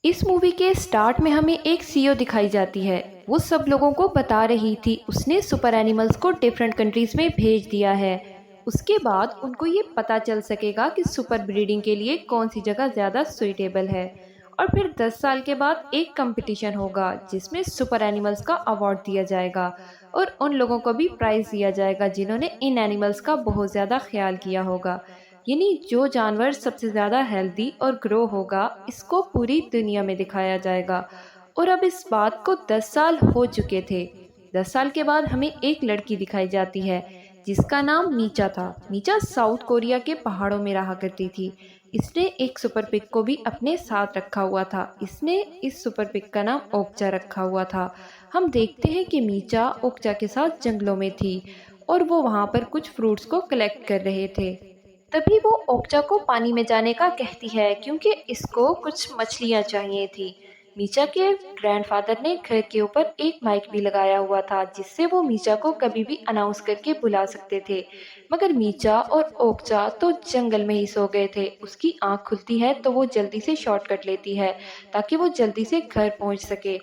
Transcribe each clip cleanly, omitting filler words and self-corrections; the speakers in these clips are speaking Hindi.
इस मूवी के स्टार्ट में हमें एक सीईओ दिखाई जाती है। वो सब लोगों को बता रही थी उसने सुपर एनिमल्स को डिफरेंट कंट्रीज में भेज दिया है। उसके बाद उनको ये पता चल सकेगा कि सुपर ब्रीडिंग के लिए कौन सी जगह ज़्यादा सुइटेबल है। और फिर 10 साल के बाद एक कंपटीशन होगा जिसमें सुपर एनिमल्स का अवार्ड दिया जाएगा और उन लोगों को भी प्राइज़ दिया जाएगा जिन्होंने इन एनिमल्स का बहुत ज़्यादा ख्याल किया होगा। यानी जो जानवर सबसे ज़्यादा हेल्दी और ग्रो होगा इसको पूरी दुनिया में दिखाया जाएगा। और अब इस बात को 10 साल हो चुके थे। 10 साल के बाद हमें एक लड़की दिखाई जाती है जिसका नाम मीचा था। मीचा साउथ कोरिया के पहाड़ों में रहा करती थी। इसने एक सुपर पिग को भी अपने साथ रखा हुआ था। इसने इस सुपर पिग का नाम ओक्चा रखा हुआ था। हम देखते हैं कि मीचा ओक्चा के साथ जंगलों में थी और वो वहाँ पर कुछ फ्रूट्स को कलेक्ट कर रहे थे। तभी वो ओक्चा को पानी में जाने का कहती है क्योंकि इसको कुछ मछलियाँ चाहिए थी। मीचा के ग्रैंडफादर ने घर के ऊपर एक माइक भी लगाया हुआ था जिससे वो मीचा को कभी भी अनाउंस करके बुला सकते थे। मगर मीचा और ओक्चा तो जंगल में ही सो गए थे। उसकी आंख खुलती है तो वो जल्दी से शॉर्टकट लेती है ताकि वो जल्दी से घर पहुंच सके।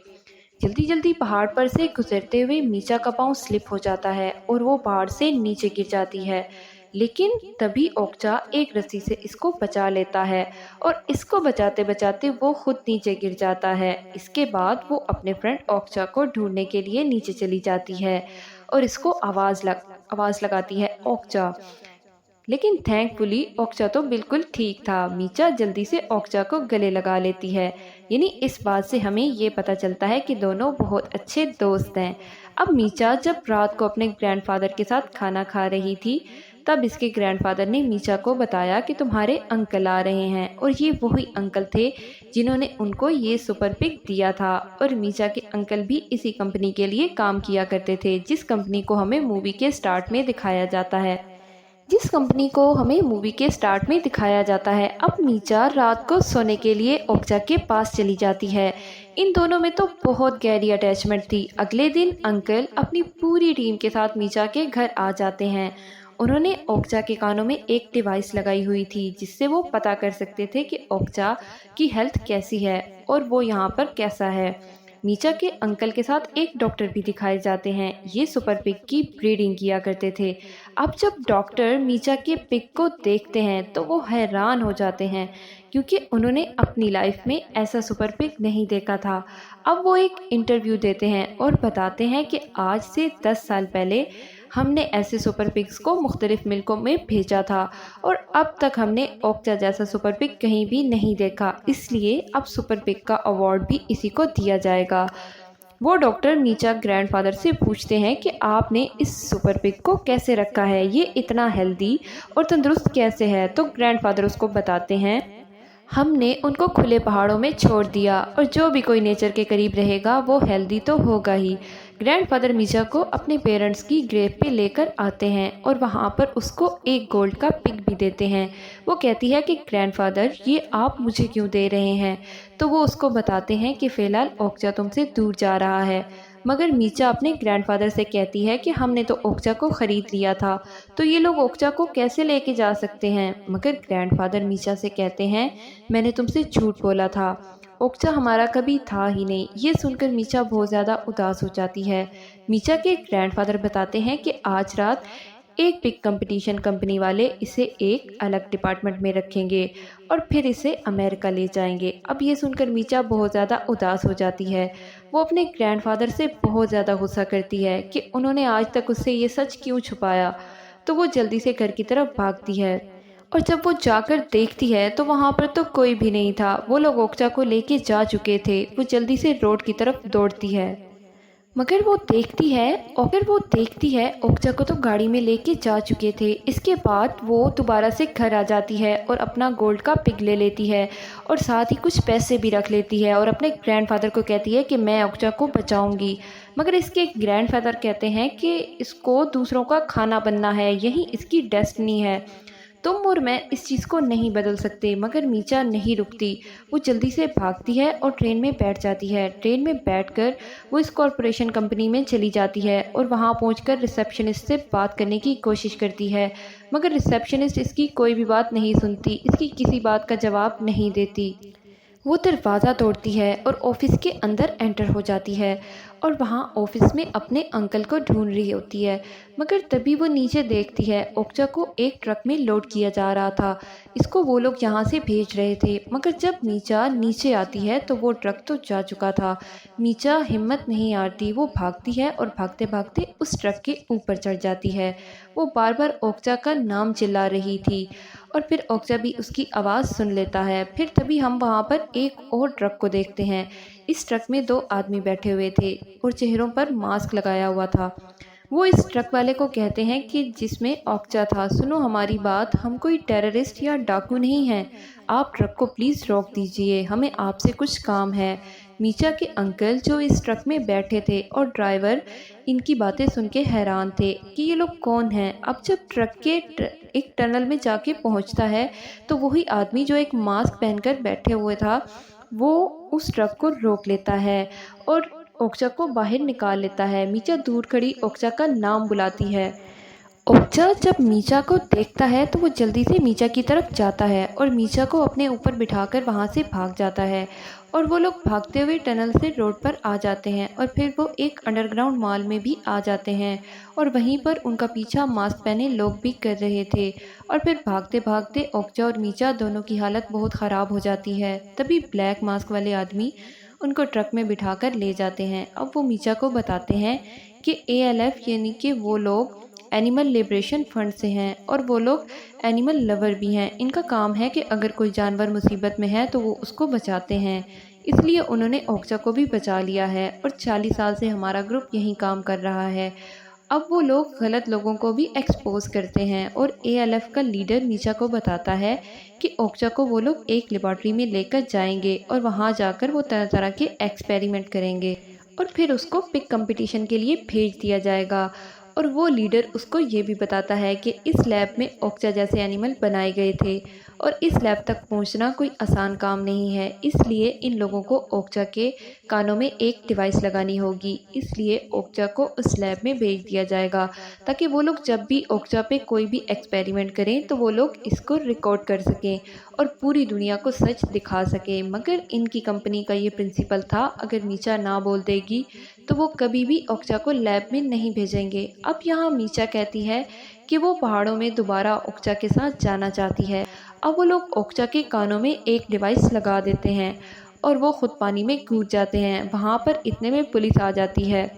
जल्दी जल्दी पहाड़ पर से गुजरते हुए मीचा का पाँव स्लिप हो जाता है और वो पहाड़ से नीचे गिर जाती है। लेकिन तभी ओक्चा एक रस्सी से इसको बचा लेता है और इसको बचाते बचाते वो खुद नीचे गिर जाता है। इसके बाद वो अपने फ्रेंड ओक्चा को ढूंढने के लिए नीचे चली जाती है और इसको आवाज़ लगाती है ओक्चा। लेकिन थैंकफुली ओक्चा तो बिल्कुल ठीक था। मीचा जल्दी से ओक्चा को गले लगा लेती है। यानी इस बात से हमें ये पता चलता है कि दोनों बहुत अच्छे दोस्त हैं। अब मीचा जब रात को अपने ग्रैंडफादर के साथ खाना खा रही थी तब इसके ग्रैंडफादर ने मीचा को बताया कि तुम्हारे अंकल आ रहे हैं और ये वही अंकल थे जिन्होंने उनको ये सुपर पिग दिया था। और मीचा के अंकल भी इसी कंपनी के लिए काम किया करते थे जिस कंपनी को हमें मूवी के स्टार्ट में दिखाया जाता है। अब मीचा रात को सोने के लिए ओक्चा के पास चली जाती है। इन दोनों में तो बहुत गहरी अटैचमेंट थी। अगले दिन अंकल अपनी पूरी टीम के साथ मीचा के घर आ जाते हैं। उन्होंने ओक्चा के कानों में एक डिवाइस लगाई हुई थी जिससे वो पता कर सकते थे कि ओक्चा की हेल्थ कैसी है और वो यहाँ पर कैसा है। मीचा के अंकल के साथ एक डॉक्टर भी दिखाए जाते हैं। ये सुपर पिग की ब्रीडिंग किया करते थे। अब जब डॉक्टर मीचा के पिग को देखते हैं तो वो हैरान हो जाते हैं क्योंकि उन्होंने अपनी लाइफ में ऐसा सुपर पिग नहीं देखा था। अब वो एक इंटरव्यू देते हैं और बताते हैं कि आज से 10 साल पहले हमने ऐसे सुपर पिग्स को मुख्तलिफ मुल्कों में भेजा था और अब तक हमने ओक्चा जैसा सुपर पिग कहीं भी नहीं देखा, इसलिए अब सुपर पिग का अवार्ड भी इसी को दिया जाएगा। वो डॉक्टर मीचा ग्रैंडफादर से पूछते हैं कि आपने इस सुपर पिग को कैसे रखा है, ये इतना हेल्दी और तंदुरुस्त कैसे है। तो ग्रैंडफादर उसको बताते हैं हमने उनको खुले पहाड़ों में छोड़ दिया और जो भी कोई नेचर के करीब रहेगा वो हेल्दी तो होगा ही। ग्रैंडफादर मीचा को अपने पेरेंट्स की ग्रेव पे लेकर आते हैं और वहाँ पर उसको एक गोल्ड का पिग भी देते हैं। वो कहती है कि ग्रैंडफादर ये आप मुझे क्यों दे रहे हैं। तो वो उसको बताते हैं कि फ़िलहाल ओक्चा तुमसे दूर जा रहा है। मगर मीचा अपने ग्रैंडफादर से कहती है कि हमने तो ओक्चा को ख़रीद लिया था, तो ये लोग ओक्चा को कैसे लेके जा सकते हैं। मगर ग्रैंडफादर मीचा से कहते हैं मैंने तुमसे झूठ बोला था, ओक्चा हमारा कभी था ही नहीं। ये सुनकर मीचा बहुत ज़्यादा उदास हो जाती है। मीचा के ग्रैंडफादर बताते हैं कि आज रात एक बिग कंपटीशन कंपनी वाले इसे एक अलग डिपार्टमेंट में रखेंगे और फिर इसे अमेरिका ले जाएंगे। अब ये सुनकर मीचा बहुत ज़्यादा उदास हो जाती है। वो अपने ग्रैंडफादर से बहुत ज़्यादा गुस्सा करती है कि उन्होंने आज तक उससे ये सच क्यों छुपाया। तो वो जल्दी से घर की तरफ भागती है और जब वो जाकर देखती है तो वहाँ पर तो कोई भी नहीं था। वो लोग ओक्चा को लेके जा चुके थे। वो जल्दी से रोड की तरफ दौड़ती है मगर वो देखती है ओक्चा को तो गाड़ी में लेके जा चुके थे। इसके बाद वो दोबारा से घर आ जाती है और अपना गोल्ड का पिग ले लेती है और साथ ही कुछ पैसे भी रख लेती है और अपने ग्रैंडफादर को कहती है कि मैं ओक्चा को बचाऊंगी। मगर इसके ग्रैंडफादर कहते हैं कि इसको दूसरों का खाना बनना है, यही इसकी डेस्टिनी है, तुम और मैं इस चीज़ को नहीं बदल सकते। मगर मीचा नहीं रुकती। वो जल्दी से भागती है और ट्रेन में बैठ जाती है। ट्रेन में बैठकर वो इस कॉरपोरेशन कंपनी में चली जाती है और वहाँ पहुंचकर रिसेप्शनिस्ट से बात करने की कोशिश करती है। मगर रिसेप्शनिस्ट इसकी कोई भी बात नहीं सुनती, इसकी किसी बात का जवाब नहीं देती। वो दरवाज़ा तोड़ती है और ऑफिस के अंदर एंटर हो जाती है और वहाँ ऑफिस में अपने अंकल को ढूंढ रही होती है। मगर तभी वो नीचे देखती है ओक्चा को एक ट्रक में लोड किया जा रहा था। इसको वो लोग यहाँ से भेज रहे थे, मगर जब मीचा नीचे आती है तो वो ट्रक तो जा चुका था। मीचा हिम्मत नहीं हारती, वो भागती है और भागते भागते उस ट्रक के ऊपर चढ़ जाती है। वो बार बार ओक्चा का नाम चिल्ला रही थी और फिर ओक्चा भी उसकी आवाज़ सुन लेता है। फिर तभी हम वहाँ पर एक और ट्रक को देखते हैं। इस ट्रक में दो आदमी बैठे हुए थे और चेहरों पर मास्क लगाया हुआ था। वो इस ट्रक वाले को कहते हैं कि जिसमें ओक्चा था, सुनो हमारी बात, हम कोई टेररिस्ट या डाकू नहीं हैं। आप ट्रक को प्लीज़ रोक दीजिए, हमें आपसे कुछ काम है। मीचा के अंकल जो इस ट्रक में बैठे थे और ड्राइवर इनकी बातें सुन के हैरान थे कि ये लोग कौन हैं। अब जब ट्रक के एक टनल में जाके पहुंचता है तो वही आदमी जो एक मास्क पहनकर बैठे हुए था, वो उस ट्रक को रोक लेता है और ओक्चा को बाहर निकाल लेता है। मीचा दूर खड़ी ओक्चा का नाम बुलाती है। ओक्चा जब मीचा को देखता है तो वो जल्दी से मीचा की तरफ जाता है और मीचा को अपने ऊपर बिठाकर वहाँ से भाग जाता है। और वो लोग भागते हुए टनल से रोड पर आ जाते हैं और फिर वो एक अंडरग्राउंड मॉल में भी आ जाते हैं और वहीं पर उनका पीछा मास्क पहने लोग भी कर रहे थे। और फिर भागते भागते ओक्चा और मीचा दोनों की हालत बहुत ख़राब हो जाती है। तभी ब्लैक मास्क वाले आदमी उनको ट्रक में बिठाकर ले जाते हैं। अब वो मीचा को बताते हैं कि ALF यानी कि वो लोग एनिमल लिबरेशन फंड से हैं और वो लोग एनिमल लवर भी हैं। इनका काम है कि अगर कोई जानवर मुसीबत में है तो वो उसको बचाते हैं। इसलिए उन्होंने ओक्चा को भी बचा लिया है और 40 साल से हमारा ग्रुप यहीं काम कर रहा है। अब वो लोग गलत लोगों को भी एक्सपोज करते हैं और ALF का लीडर मीचा को बताता है कि ओक्चा को वो लोग एक लेबॉर्ट्री में लेकर जाएंगे और वहाँ जाकर वो तरह तरह के एक्सपेरिमेंट करेंगे और फिर उसको पिग कंपटीशन के लिए भेज दिया जाएगा। और वो लीडर उसको ये भी बताता है कि इस लैब में ओक्चा जैसे एनिमल बनाए गए थे और इस लैब तक पहुंचना कोई आसान काम नहीं है। इसलिए इन लोगों को ओक्चा के कानों में एक डिवाइस लगानी होगी। इसलिए ओक्चा को उस लैब में भेज दिया जाएगा ताकि वो लोग जब भी ओक्चा पे कोई भी एक्सपेरिमेंट करें तो वो लोग इसको रिकॉर्ड कर सकें और पूरी दुनिया को सच दिखा सकें। मगर इनकी कंपनी का ये प्रिंसिपल था, अगर मीचा ना बोल देगी तो वो कभी भी ओक्चा को लैब में नहीं भेजेंगे। अब यहाँ मीचा कहती है कि वो पहाड़ों में दोबारा ओक्चा के साथ जाना चाहती है। अब वो लोग ओक्चा के कानों में एक डिवाइस लगा देते हैं और वो खुद पानी में कूद जाते हैं। वहाँ पर इतने में पुलिस आ जाती है।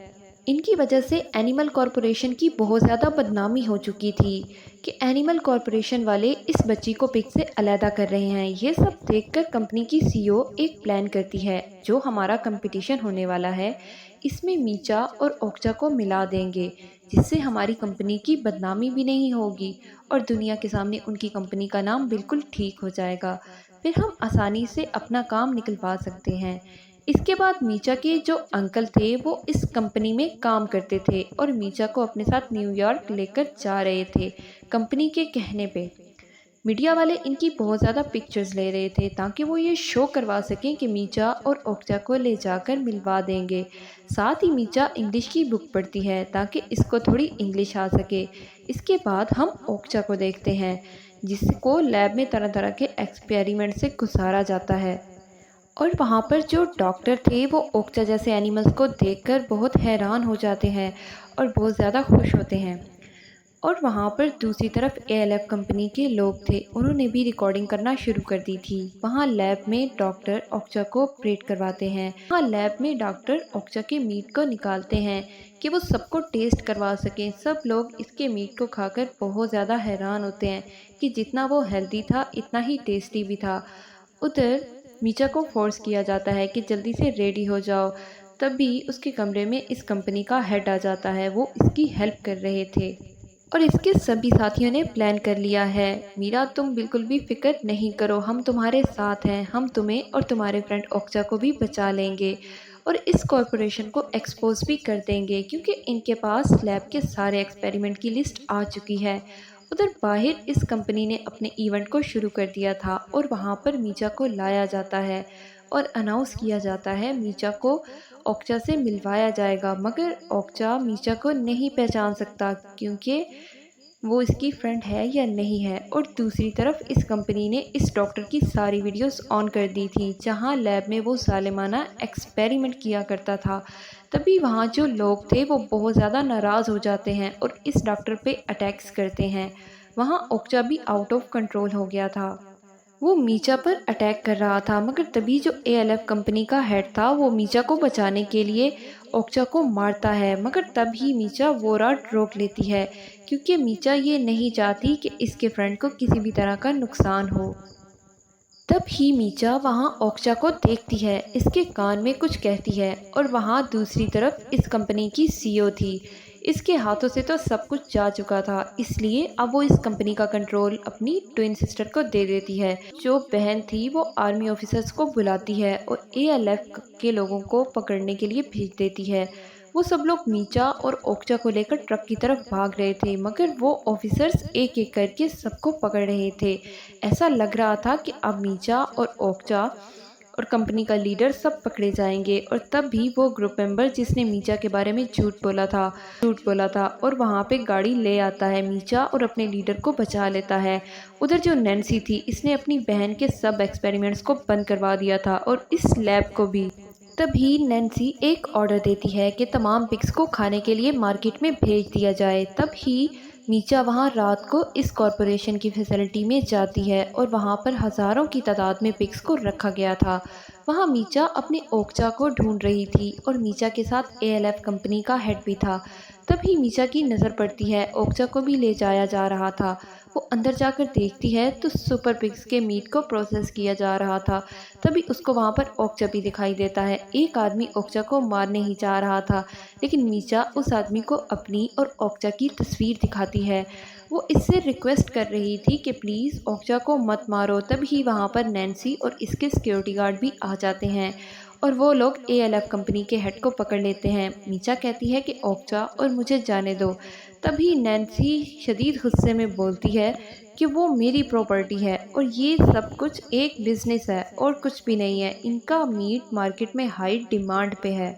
इनकी वजह से एनिमल कॉरपोरेशन की बहुत ज़्यादा बदनामी हो चुकी थी कि एनिमल कॉरपोरेशन वाले इस बच्ची को पिग से अलहदा कर रहे हैं। ये सब देखकर कंपनी की CEO एक प्लान करती है, जो हमारा कंपटीशन होने वाला है इसमें मीचा और ओक्चा को मिला देंगे, जिससे हमारी कंपनी की बदनामी भी नहीं होगी और दुनिया के सामने उनकी कंपनी का नाम बिल्कुल ठीक हो जाएगा। फिर हम आसानी से अपना काम निकलवा सकते हैं। इसके बाद मीचा के जो अंकल थे वो इस कंपनी में काम करते थे और मीचा को अपने साथ न्यूयॉर्क लेकर जा रहे थे कंपनी के कहने पे। मीडिया वाले इनकी बहुत ज़्यादा पिक्चर्स ले रहे थे ताकि वो ये शो करवा सकें कि मीचा और ओक्चा को ले जाकर मिलवा देंगे। साथ ही मीचा इंग्लिश की बुक पढ़ती है ताकि इसको थोड़ी इंग्लिश आ सके। इसके बाद हम ओक्चा को देखते हैं जिसको लैब में तरह तरह के एक्सपेरिमेंट से गुजारा जाता है और वहाँ पर जो डॉक्टर थे वो ओक्चा जैसे एनिमल्स को देखकर बहुत हैरान हो जाते हैं और बहुत ज़्यादा खुश होते हैं। और वहाँ पर दूसरी तरफ ALF कंपनी के लोग थे, उन्होंने भी रिकॉर्डिंग करना शुरू कर दी थी। वहाँ लैब में डॉक्टर ओक्चा को ऑपरेट करवाते हैं। वहाँ लैब में डॉक्टर ओक्चा के मीट को निकालते हैं कि वो सबको टेस्ट करवा सकें। सब लोग इसके मीट को खाकर बहुत ज़्यादा हैरान होते हैं कि जितना वो हेल्दी था इतना ही टेस्टी भी था। उधर मीचा को फोर्स किया जाता है कि जल्दी से रेडी हो जाओ। तभी उसके कमरे में इस कंपनी का हेड आ जाता है, वो इसकी हेल्प कर रहे थे और इसके सभी साथियों ने प्लान कर लिया है। मीरा तुम बिल्कुल भी फिक्र नहीं करो, हम तुम्हारे साथ हैं, हम तुम्हें और तुम्हारे फ्रेंड ओक्चा को भी बचा लेंगे और इस कॉरपोरेशन को एक्सपोज भी कर देंगे क्योंकि इनके पास लैब के सारे एक्सपेरिमेंट की लिस्ट आ चुकी है। उधर बाहर इस कंपनी ने अपने इवेंट को शुरू कर दिया था और वहाँ पर मीचा को लाया जाता है और अनाउंस किया जाता है मीचा को ओक्चा से मिलवाया जाएगा। मगर ओक्चा मीचा को नहीं पहचान सकता क्योंकि वो इसकी फ्रेंड है या नहीं है। और दूसरी तरफ इस कंपनी ने इस डॉक्टर की सारी वीडियोस ऑन कर दी थी जहां लैब में वो जालिमाना एक्सपेरिमेंट किया करता था। तभी वहां जो लोग थे वो बहुत ज़्यादा नाराज़ हो जाते हैं और इस डॉक्टर पे अटैक्स करते हैं। वहां ओक्चा भी आउट ऑफ कंट्रोल हो गया था। वो मीचा पर अटैक कर रहा था मगर तभी जो एएलएफ कंपनी का हेड था वो मीचा को बचाने के लिए ओक्चा को मारता है, मगर तभी मीचा वो राड रोक लेती है क्योंकि मीचा ये नहीं चाहती कि इसके फ्रेंड को किसी भी तरह का नुकसान हो। तब ही मीचा वहाँ ओक्चा को देखती है, इसके कान में कुछ कहती है और वहाँ दूसरी तरफ इस कंपनी की सीईओ थी। इसके हाथों से तो सब कुछ जा चुका था, इसलिए अब वो इस कंपनी का कंट्रोल अपनी ट्विन सिस्टर को दे देती है। जो बहन थी वो आर्मी ऑफिसर्स को बुलाती है और एएलएफ के लोगों को पकड़ने के लिए भेज देती है। वो सब लोग मीचा और ओक्चा को लेकर ट्रक की तरफ भाग रहे थे मगर वो ऑफिसर्स एक एक करके सबको पकड़ रहे थे। ऐसा लग रहा था कि अब मीचा और ओक्चा और कंपनी का लीडर सब पकड़े जाएंगे। और तब भी वो ग्रुप मेंबर जिसने मीचा के बारे में झूठ बोला था और वहाँ पे गाड़ी ले आता है मीचा और अपने लीडर को बचा लेता है। उधर जो नैन्सी थी इसने अपनी बहन के सब एक्सपेरिमेंट्स को बंद करवा दिया था और इस लैब को भी। तभी नैन्सी एक ऑर्डर देती है कि तमाम पिग्स को खाने के लिए मार्केट में भेज दिया जाए। तब ही मीचा वहां रात को इस कॉरपोरेशन की फैसिलिटी में जाती है और वहां पर हज़ारों की तादाद में पिग्स को रखा गया था। वहां मीचा अपने ओक्चा को ढूंढ रही थी और मीचा के साथ एएलएफ कंपनी का हेड भी था। तभी मीचा की नज़र पड़ती है ओक्चा को भी ले जाया जा रहा था। वो अंदर जाकर देखती है तो सुपर पिग्स के मीट को प्रोसेस किया जा रहा था। तभी उसको वहाँ पर ओक्चा भी दिखाई देता है। एक आदमी ओक्चा को मारने ही जा रहा था लेकिन मीचा उस आदमी को अपनी और ओक्चा की तस्वीर दिखाती है। वो इससे रिक्वेस्ट कर रही थी कि प्लीज़ ओक्चा को मत मारो। तभी वहाँ पर नैन्सी और इसके सिक्योरिटी गार्ड भी आ जाते हैं और वो लोग एएलएफ कंपनी के हेड को पकड़ लेते हैं। मीचा कहती है कि ओक्चा और मुझे जाने दो। तभी नैन्सी शदीद गुस्से में बोलती है कि वो मेरी प्रॉपर्टी है और ये सब कुछ एक बिजनेस है और कुछ भी नहीं है। इनका मीट मार्केट में हाई डिमांड पे है,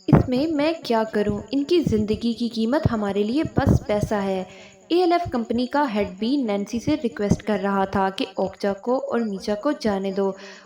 इसमें मैं क्या करूं? इनकी ज़िंदगी की कीमत हमारे लिए बस पैसा है। एएलएफ कंपनी का हेड भी नैन्सी से रिक्वेस्ट कर रहा था कि ओक्चा को और मीचा को जाने दो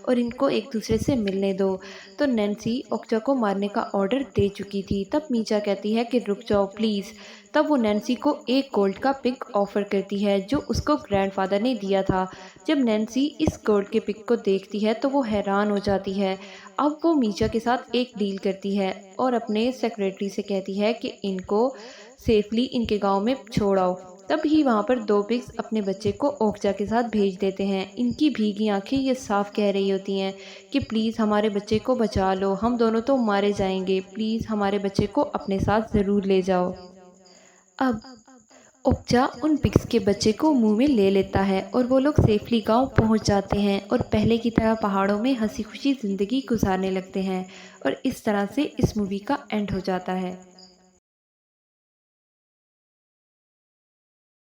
और इनको एक दूसरे से मिलने दो। तो नैन्सी ओक्चा को मारने का ऑर्डर दे चुकी थी। तब मीचा कहती है कि रुक जाओ प्लीज़। तब वो नैन्सी को एक गोल्ड का पिग ऑफ़र करती है जो उसको ग्रैंडफादर ने दिया था। जब नैन्सी इस गोल्ड के पिग को देखती है तो वो हैरान हो जाती है। अब वो मीचा के साथ एक डील करती है और अपने सेक्रेटरी से कहती है कि इनको सेफली इनके गांव में छोड़ आओ। तब ही वहाँ पर दो पिग्स अपने बच्चे को ओक्चा के साथ भेज देते हैं। इनकी भीगी आंखें ये साफ कह रही होती हैं कि प्लीज़ हमारे बच्चे को बचा लो, हम दोनों तो मारे जाएंगे, प्लीज़ हमारे बच्चे को अपने साथ ज़रूर ले जाओ। अब ओक्चा उन पिग्स के बच्चे को मुंह में ले लेता है और वो लोग सेफली गांव पहुंच जाते हैं और पहले की तरह पहाड़ों में हंसी खुशी ज़िंदगी गुजारने लगते हैं। और इस तरह से इस मूवी का एंड हो जाता है।